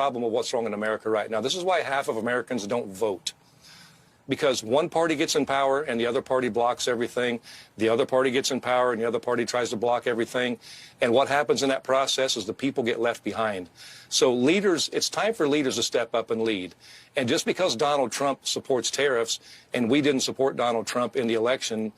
problem of what's wrong in America right now. This is why half of Americans don't vote. Because one party gets in power and the other party blocks everything. The other party gets in power and the other party tries to block everything. And what happens in that process is the people get left behind. So leaders, it's time for leaders to step up and lead. And just because Donald Trump supports tariffs and we didn't support Donald Trump in the election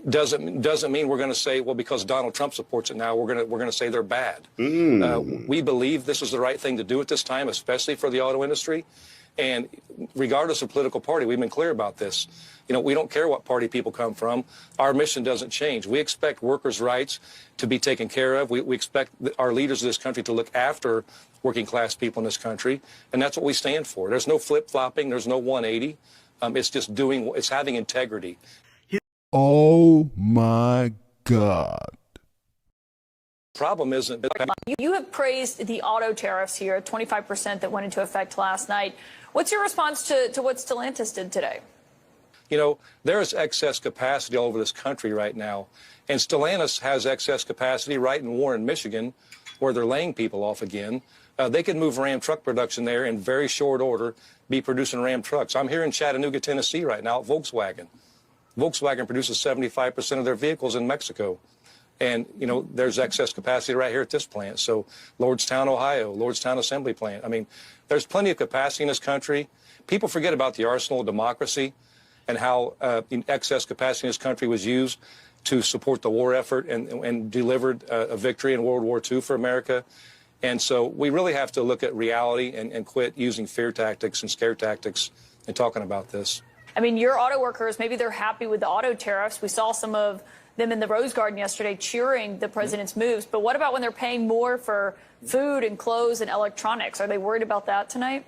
doesn't mean we're going to say, well, because Donald Trump supports it now, we're going to say they're bad. We believe this is the right thing to do at this time, especially for the auto industry. And regardless of political party, we've been clear about this. You know, we don't care what party people come from. Our mission doesn't change. We expect workers' rights to be taken care of. We expect our leaders of this country to look after working class people in this country. And that's what we stand for. There's no flip-flopping. There's no 180. It's just it's having integrity. Oh, my God. Problem isn't. You have praised the auto tariffs here, 25% that went into effect last night. What's your response to what Stellantis did today? You know, there is excess capacity all over this country right now. And Stellantis has excess capacity right in Warren, Michigan, where they're laying people off again. They can move Ram truck production there in very short order, be producing Ram trucks. I'm here in Chattanooga, Tennessee right now at Volkswagen. Volkswagen produces 75% of their vehicles in Mexico. And, you know, there's excess capacity right here at this plant. So Lordstown, Ohio, Lordstown Assembly Plant. I mean, there's plenty of capacity in this country. People forget about the arsenal of democracy and how excess capacity in this country was used to support the war effort and delivered a victory in World War II for America. And so we really have to look at reality and quit using fear tactics and scare tactics and talking about this. I mean, your auto workers, maybe they're happy with the auto tariffs. We saw some of them in the Rose Garden yesterday cheering the president's moves. But what about when they're paying more for food and clothes and electronics? Are they worried about that tonight?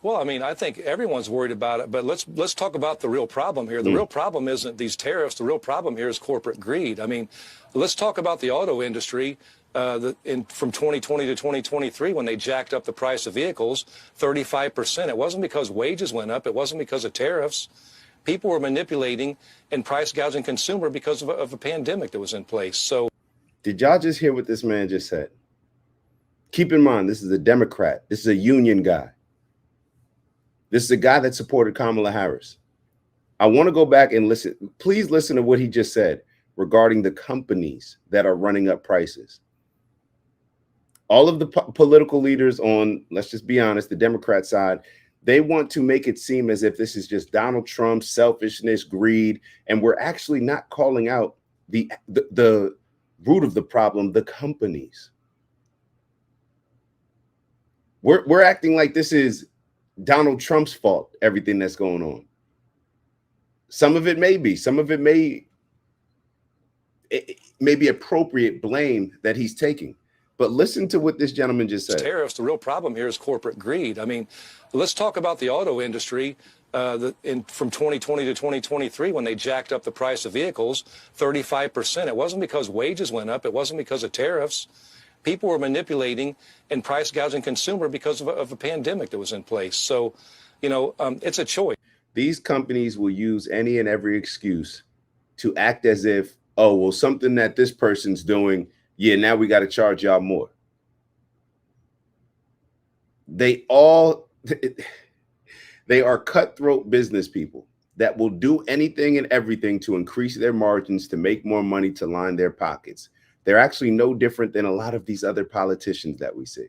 Well, I mean, I think everyone's worried about it, but let's talk about the real problem here. The real problem isn't these tariffs. The real problem here is corporate greed. I mean, let's talk about the auto industry. From 2020 to 2023, when they jacked up the price of vehicles 35%, it wasn't because wages went up. It wasn't because of tariffs. People were manipulating and price gouging consumer because of a pandemic that was in place. So, did y'all just hear what this man just said? Keep in mind, this is a Democrat. This is a union guy. This is a guy that supported Kamala Harris. I want to go back and listen. Please listen to what he just said regarding the companies that are running up prices. All of the political leaders on, let's just be honest, the Democrat side, they want to make it seem as if this is just Donald Trump's selfishness, greed, and we're actually not calling out the root of the problem, the companies. We're acting like this is Donald Trump's fault, everything that's going on. Some of it may be, some of it may be appropriate blame that he's taking. But listen to what this gentleman just said. Tariffs, the real problem here is corporate greed. I mean, let's talk about the auto industry. From 2020 to 2023, when they jacked up the price of vehicles 35%, it wasn't because wages went up. It wasn't because of tariffs. People were manipulating and price gouging consumer because of a pandemic that was in place. So, you know, it's a choice. These companies will use any and every excuse to act as if, oh, well, something that this person's doing, yeah, now we got to charge y'all more. They are cutthroat business people that will do anything and everything to increase their margins, to make more money, to line their pockets. They're actually no different than a lot of these other politicians that we see.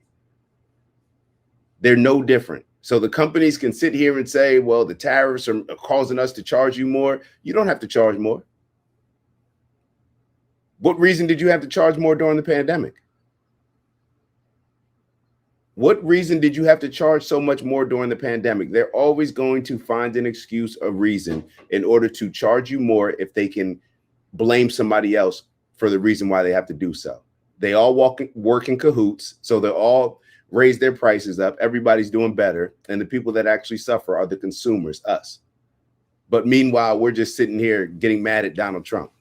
They're no different. So the companies can sit here and say, well, the tariffs are causing us to charge you more. You don't have to charge more. What reason did you have to charge more during the pandemic? What reason did you have to charge so much more during the pandemic? They're always going to find an excuse, a reason in order to charge you more if they can blame somebody else for the reason why they have to do so. They all work in cahoots, so they all raise their prices up. Everybody's doing better, and the people that actually suffer are the consumers, us. But meanwhile, we're just sitting here getting mad at Donald Trump.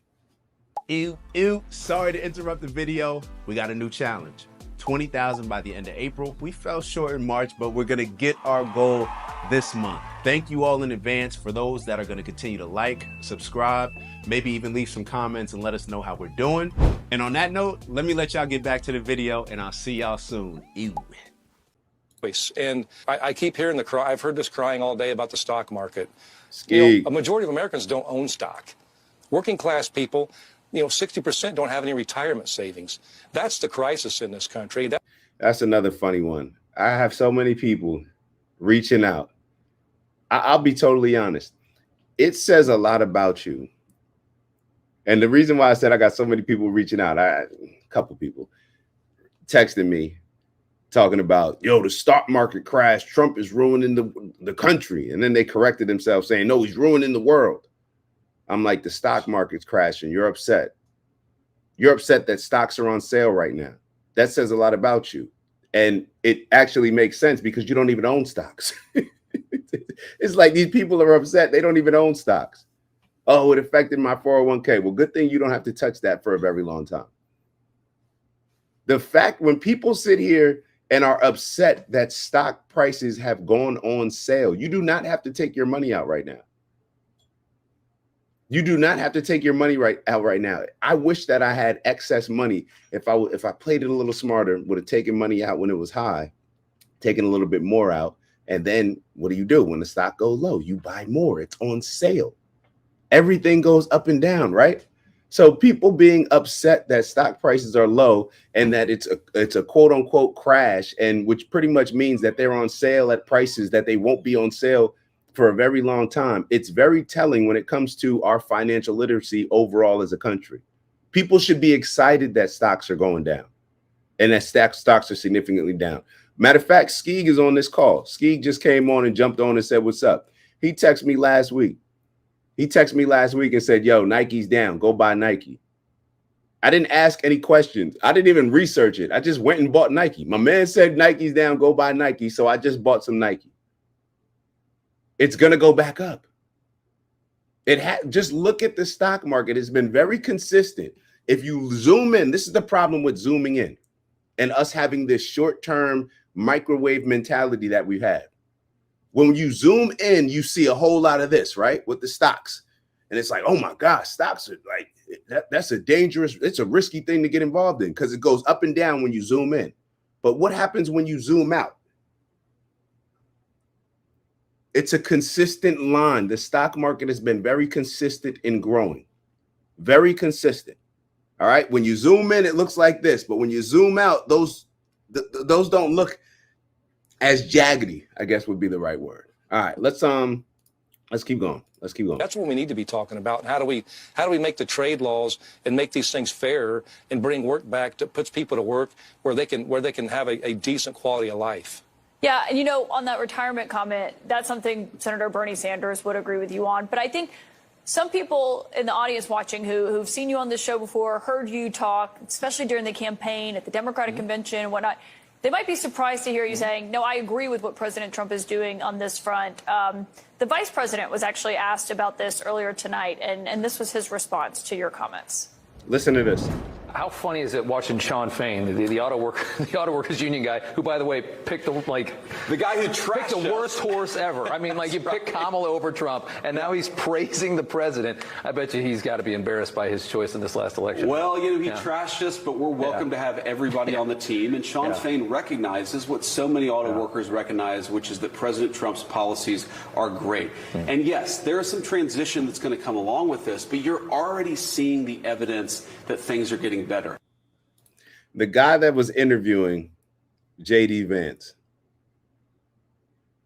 Sorry to interrupt the video. We got a new challenge. 20,000 by the end of April. We fell short in March, but we're going to get our goal this month. Thank you all in advance for those that are going to continue to like, subscribe, maybe even leave some comments and let us know how we're doing. And on that note, let me let y'all get back to the video, and I'll see y'all soon. Ew. And I keep hearing the cry. I've heard this crying all day about the stock market. A majority of Americans don't own stock. Working class people, 60% don't have any retirement savings. That's the crisis in this country. That's another funny one. I have so many people reaching out. I'll be totally honest. It says a lot about you. And the reason why I said I got so many people reaching out, a couple people texting me talking about, the stock market crash. Trump is ruining the country. And then they corrected themselves saying, no, he's ruining the world. I'm like, the stock market's crashing. You're upset. You're upset that stocks are on sale right now. That says a lot about you. And it actually makes sense because you don't even own stocks. It's like these people are upset. They don't even own stocks. Oh, it affected my 401k. Well, good thing you don't have to touch that for a very long time. The fact when people sit here and are upset that stock prices have gone on sale, you do not have to take your money out right now. You do not have to take your money out right now. I wish that I had excess money. If I played it a little smarter, would have taken money out when it was high, taken a little bit more out. And then what do? When the stock goes low, you buy more. It's on sale. Everything goes up and down, right? So people being upset that stock prices are low and that it's a quote unquote crash, and which pretty much means that they're on sale at prices that they won't be on sale for a very long time. It's very telling when it comes to our financial literacy overall as a country. People should be excited that stocks are going down and that stocks are significantly down. Matter of fact, Skeeg is on this call. Skeeg just came on and jumped on and said, what's up? He texted me last week. And said, yo, Nike's down. Go buy Nike. I didn't ask any questions. I didn't even research it. I just went and bought Nike. My man said Nike's down. Go buy Nike. So I just bought some Nike. It's going to go back up. Just look at the stock market. It's been very consistent. If you zoom in, this is the problem with zooming in and us having this short-term microwave mentality that we have. When you zoom in, you see a whole lot of this, right? With the stocks. And it's like, oh my gosh, stocks are like, that's it's a risky thing to get involved in because it goes up and down when you zoom in. But what happens when you zoom out? It's a consistent line. The stock market has been very consistent in growing. Very consistent. All right. When you zoom in, it looks like this. But when you zoom out, those don't look as jaggedy, I guess would be the right word. All right, let's keep going. That's what we need to be talking about. And how do we make the trade laws and make these things fairer and bring work back to puts people to work where they can have a decent quality of life. Yeah, and on that retirement comment, that's something Senator Bernie Sanders would agree with you on. But I think some people in the audience watching who've seen you on this show before, heard you talk, especially during the campaign at the Democratic convention and whatnot, they might be surprised to hear you saying, no, I agree with what President Trump is doing on this front. The vice president was actually asked about this earlier tonight, and this was his response to your comments. Listen to this. How funny is it watching Sean Fain, the auto workers union guy, who, by the way, picked the guy who picked the worst horse ever. I mean, you picked Kamala over Trump, and now he's praising the president. I bet you he's got to be embarrassed by his choice in this last election. Well, he trashed us, but we're welcome to have everybody on the team. And Sean Fain recognizes what so many auto workers recognize, which is that President Trump's policies are great. And yes, there is some transition that's going to come along with this, but you're already seeing the evidence that things are getting better. The guy that was interviewing J.D. Vance,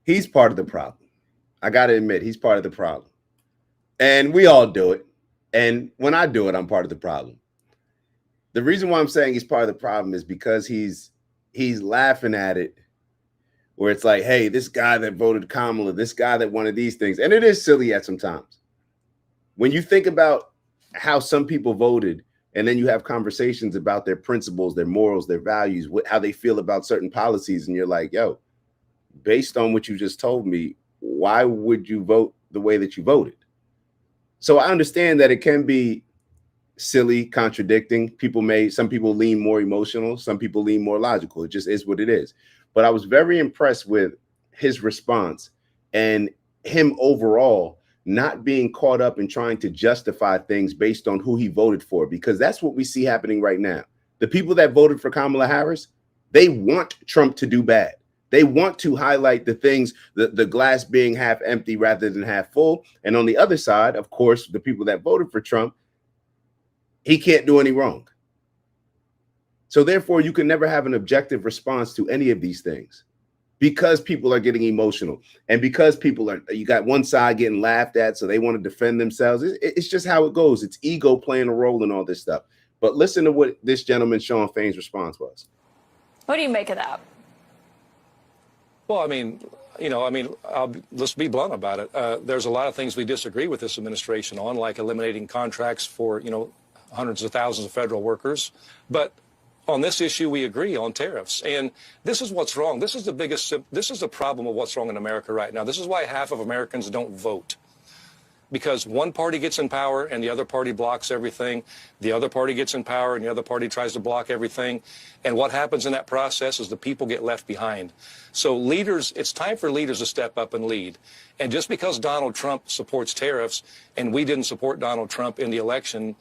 he's part of the problem. I got to admit, he's part of the problem. And we all do it. And when I do it, I'm part of the problem. The reason why I'm saying he's part of the problem is because he's laughing at it, where it's like, hey, this guy that voted Kamala, this guy that wanted these things. And it is silly at some times. When you think about how some people voted, and then you have conversations about their principles, their morals, their values, how they feel about certain policies. And you're like, yo, based on what you just told me, why would you vote the way that you voted? So I understand that it can be silly, contradicting. Some people lean more emotional, some people lean more logical. It just is what it is. But I was very impressed with his response and him overall not being caught up in trying to justify things based on who he voted for, because that's what we see happening right now. The people that voted for Kamala Harris, they want Trump to do bad. They want to highlight the things, the glass being half empty rather than half full. And on the other side, of course, the people that voted for Trump, he can't do any wrong. So therefore, you can never have an objective response to any of these things, because people are getting emotional, and because you got one side getting laughed at, so they want to defend themselves. It's just how it goes. It's ego playing a role in all this stuff. But listen to what this gentleman, Sean Fain's response was. What do you make of that? Well, let's be blunt about it. There's a lot of things we disagree with this administration on, like eliminating contracts for, hundreds of thousands of federal workers. But on this issue, we agree on tariffs. And this is what's wrong. This is the problem of what's wrong in America right now. This is why half of Americans don't vote. Because one party gets in power and the other party blocks everything. The other party gets in power and the other party tries to block everything. And what happens in that process is the people get left behind. So leaders, it's time for leaders to step up and lead. And just because Donald Trump supports tariffs and we didn't support Donald Trump in the election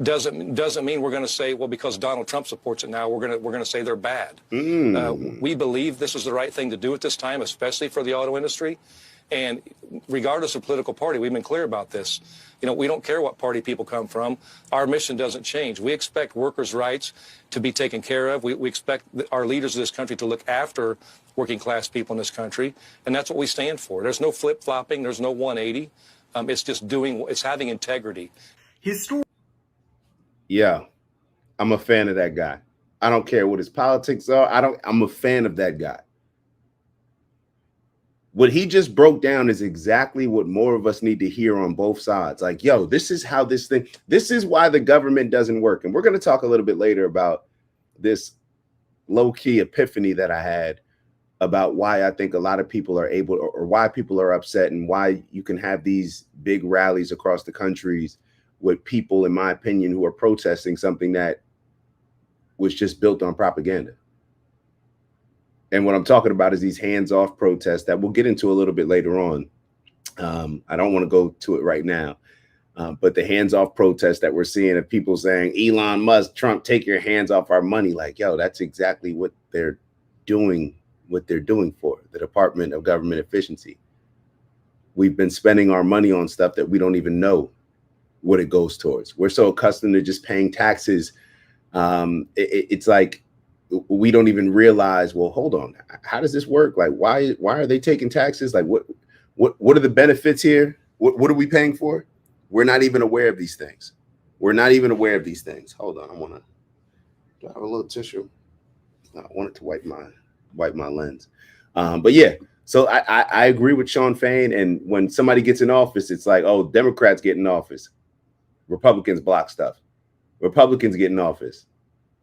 doesn't mean we're going to say, well, because Donald Trump supports it now, we're going to say they're bad. We believe this is the right thing to do at this time, especially for the auto industry. And regardless of political party, we've been clear about this. We don't care what party people come from. Our mission doesn't change. We expect workers' rights to be taken care of. We expect our leaders of this country to look after working class people in this country. And that's what we stand for. There's no flip-flopping. There's no 180. It's just it's having integrity. Yeah, I'm a fan of that guy. I don't care what his politics are. I'm a fan of that guy. What he just broke down is exactly what more of us need to hear on both sides. Like, yo, this is why the government doesn't work. And we're going to talk a little bit later about this low-key epiphany that I had about why I think a lot of people are able, or why people are upset, and why you can have these big rallies across the countries with people, in my opinion, who are protesting something that was just built on propaganda. And what I'm talking about is these hands-off protests that we'll get into a little bit later on. I don't want to go to it right now, but the hands-off protests that we're seeing of people saying, Elon Musk, Trump, take your hands off our money. Like, yo, that's exactly what they're doing for the Department of Government Efficiency. We've been spending our money on stuff that we don't even know what it goes towards. We're so accustomed to just paying taxes. It's like we don't even realize, well, hold on, how does this work? Like, why are they taking taxes? Like, what are the benefits here? What are we paying for? We're not even aware of these things. Hold on, do I have a little tissue? I wanted to wipe my lens. But yeah, so I agree with Sean Fain. And when somebody gets in office, it's like, oh, Democrats get in office, Republicans block stuff. Republicans get in office.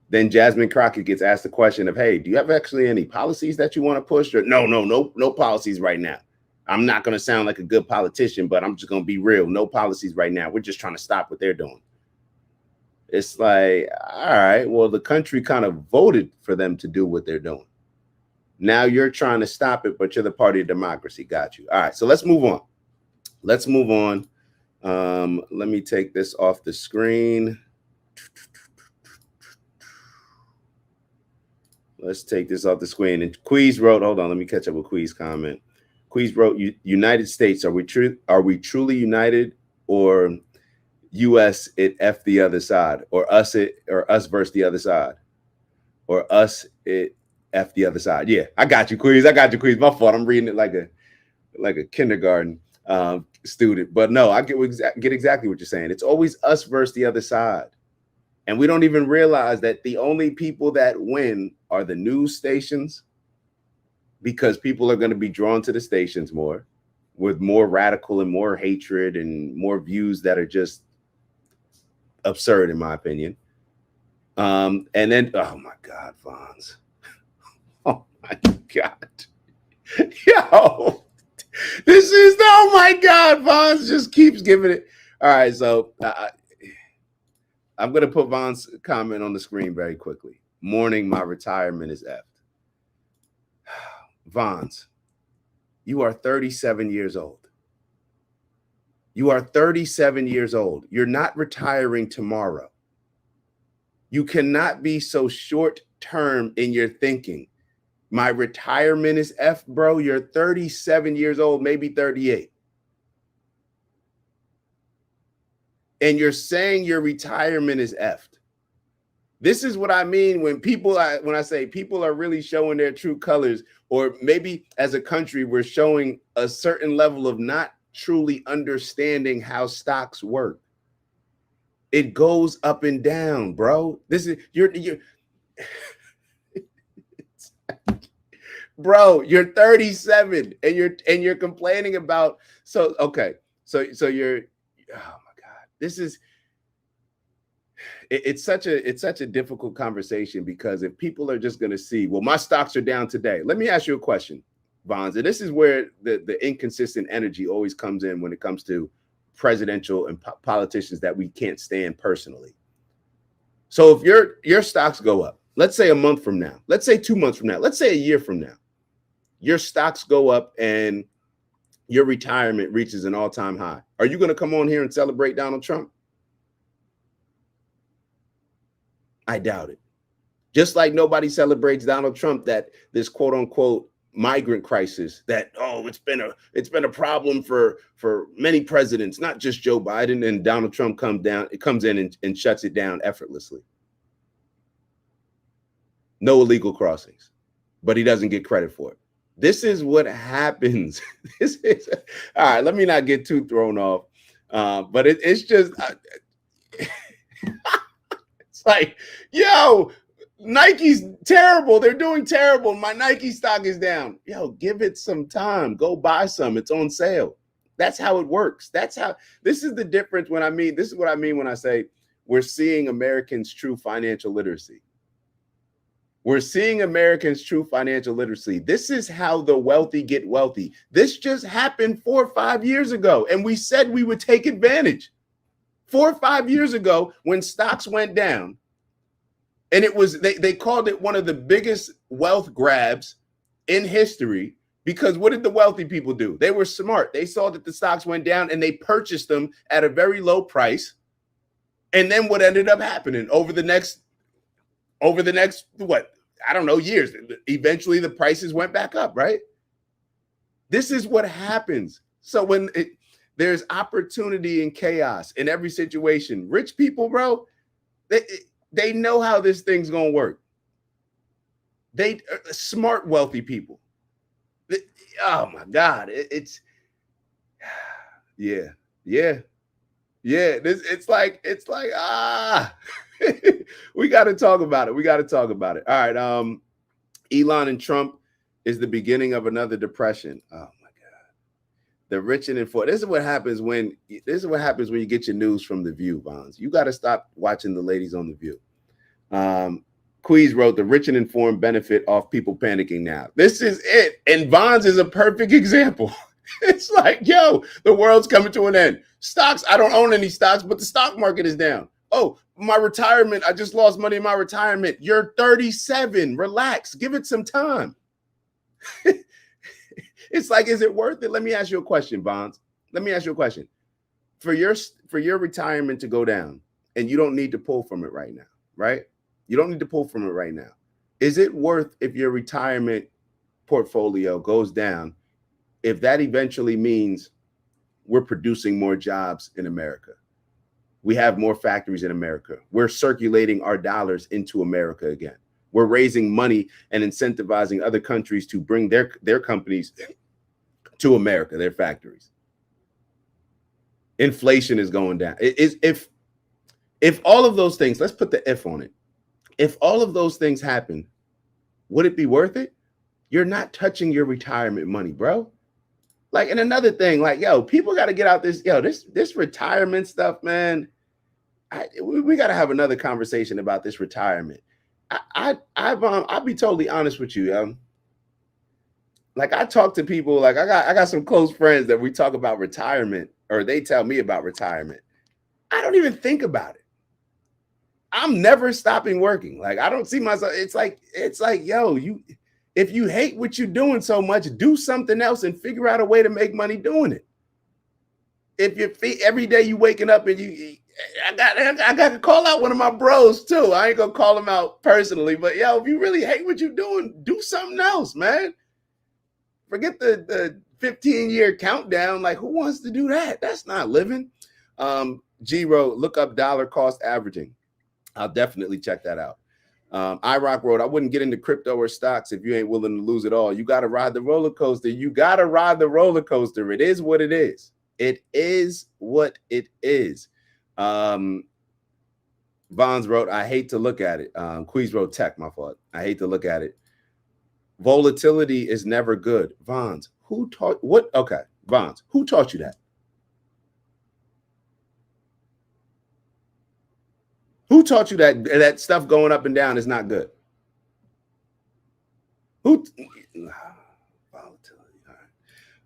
Then Jasmine Crockett gets asked the question of, hey, do you have actually any policies that you want to push? Or no policies right now. I'm not going to sound like a good politician, but I'm just going to be real. No policies right now. We're just trying to stop what they're doing. It's like, all right, well, the country kind of voted for them to do what they're doing. Now you're trying to stop it, but you're the party of democracy. Got you. All right, so let's move on. Let me take this off the screen. Let's take this off the screen. And Queez wrote, hold on, let me catch up with Queez's comment. Queez wrote, United States, are we truly united, or US it F the other side, or us versus the other side, or us it F the other side? Yeah, I got you, Queez. My fault. I'm reading it like a kindergarten student. But no, I get exactly what you're saying. It's always us versus the other side. And we don't even realize that the only people that win are the news stations, because people are going to be drawn to the stations more, with more radical and more hatred and more views that are just absurd, in my opinion. And then, oh my God, Vons. Oh my God. Yo, oh my God, Vons just keeps giving it. All right, so I'm going to put Von's comment on the screen very quickly. Morning, my retirement is effed. Vons, you are 37 years old. You are 37 years old. You're not retiring tomorrow. You cannot be so short term in your thinking. My retirement is F, bro. You're 37 years old, maybe 38. And you're saying your retirement is effed. This is what I mean when I say people are really showing their true colors, or maybe as a country, we're showing a certain level of not truly understanding how stocks work. It goes up and down, bro. This is you're bro, you're 37 and you're complaining about so you're oh my God. This is it's such a difficult conversation, because if people are just going to see, well, my stocks are down today. Let me ask you a question, Bonds. And this is where the inconsistent energy always comes in when it comes to presidential and politicians that we can't stand personally. So if your stocks go up, let's say a month from now, let's say 2 months from now, let's say a year from now, your stocks go up and your retirement reaches an all-time high. Are you going to come on here and celebrate Donald Trump? I doubt it. Just like nobody celebrates Donald Trump, that this quote unquote migrant crisis, that, oh, it's been a problem for many presidents, not just Joe Biden, and Donald Trump comes in and shuts it down effortlessly. No illegal crossings, but he doesn't get credit for it. This is what happens. This is all right. Let me not get too thrown off, but it's just. It's like, yo, Nike's terrible. They're doing terrible. My Nike stock is down. Yo, give it some time. Go buy some. It's on sale. That's how it works. This is the difference this is what I mean when I say we're seeing Americans' true financial literacy. We're seeing Americans' true financial literacy. This is how the wealthy get wealthy. This just happened 4 or 5 years ago, and we said we would take advantage. 4 or 5 years ago, when stocks went down, and it was they called it one of the biggest wealth grabs in history, because what did the wealthy people do? They were smart. They saw that the stocks went down and they purchased them at a very low price. And then what ended up happening over the next what? I don't know, years. Eventually the prices went back up, right? This is what happens. So when there's opportunity and chaos in every situation. Rich people, bro, they know how this thing's gonna work. They smart, wealthy people. Oh my God, it's yeah. It's like we got to talk about it. All right, Elon and Trump is the beginning of another depression. Oh. The rich and informed. This is what happens when you get your news from The View, Bonds. You got to stop watching the ladies on The View. Queez wrote, the rich and informed benefit off people panicking now. This is it. And Bonds is a perfect example. It's like, yo, the world's coming to an end. Stocks, I don't own any stocks, but the stock market is down. Oh, my retirement, I just lost money in my retirement. You're 37. Relax. Give it some time. It's like, is it worth it? Let me ask you a question, Bonds. Let me ask you a question. For your retirement to go down, and you don't need to pull from it right now, right? You don't need to pull from it right now. Is it worth, if your retirement portfolio goes down, if that eventually means we're producing more jobs in America? We have more factories in America. We're circulating our dollars into America again. We're raising money and incentivizing other countries to bring their companies to America, their factories. Inflation is going down. If all of those things, let's put the if on it. If all of those things happen, would it be worth it? You're not touching your retirement money, bro. Like, and another thing, like, yo, people got to get out this retirement stuff, man. We got to have another conversation about this retirement. I'll be totally honest with you. Like, I talk to people, like I got some close friends that we talk about retirement, or they tell me about retirement. I don't even think about it. I'm never stopping working. Like, I don't see myself. It's like, yo, if you hate what you're doing so much, do something else and figure out a way to make money doing it. If you every day you waking up and I got to call out one of my bros too. I ain't gonna call him out personally, but yo, if you really hate what you're doing, do something else, man. Forget the 15-year countdown. Like, who wants to do that? That's not living. G-Ro, look up dollar cost averaging. I'll definitely check that out. iRock Road, I wouldn't get into crypto or stocks if you ain't willing to lose it all. You got to ride the roller coaster. You got to ride the roller coaster. It is what it is. It is what it is. Vons wrote, I hate to look at it. Queez wrote tech, my fault. I hate to look at it. Volatility is never good. Vons, who taught what? Okay, Vons, who taught you that? Who taught you that stuff going up and down is not good? Who? Volatility.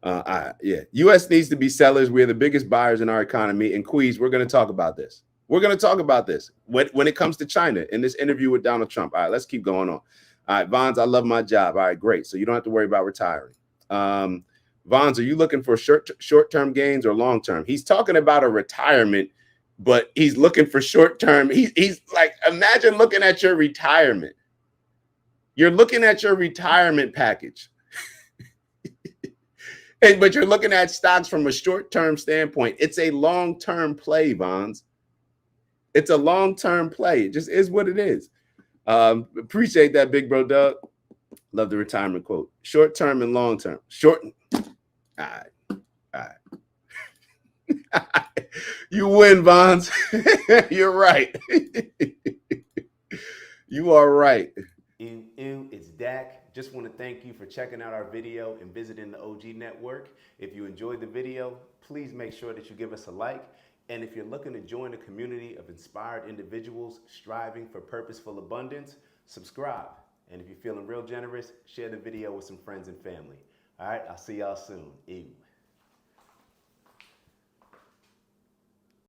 All right. Yeah. U.S. needs to be sellers. We're the biggest buyers in our economy. And Queez, we're going to talk about this. We're going to talk about this when it comes to China in this interview with Donald Trump. All right, let's keep going on. All right, Vons, I love my job. All right, great. So you don't have to worry about retiring. Vons, are you looking for short-term gains or long-term? He's talking about a retirement, but he's looking for short-term. He's like, imagine looking at your retirement. You're looking at your retirement package. But you're looking at stocks from a short-term standpoint. It's a long-term play, Vons. It's a long-term play. It just is what it is. Appreciate that, big bro, Doug. Love the retirement quote. Short-term and long-term. Short. All right. You win, Vons. You're right. You are right. It's Dak. Just want to thank you for checking out our video and visiting the OG Network. If you enjoyed the video, please make sure that you give us a like. And if you're looking to join a community of inspired individuals striving for purposeful abundance, subscribe. And if you're feeling real generous, share the video with some friends and family. All right, I'll see y'all soon.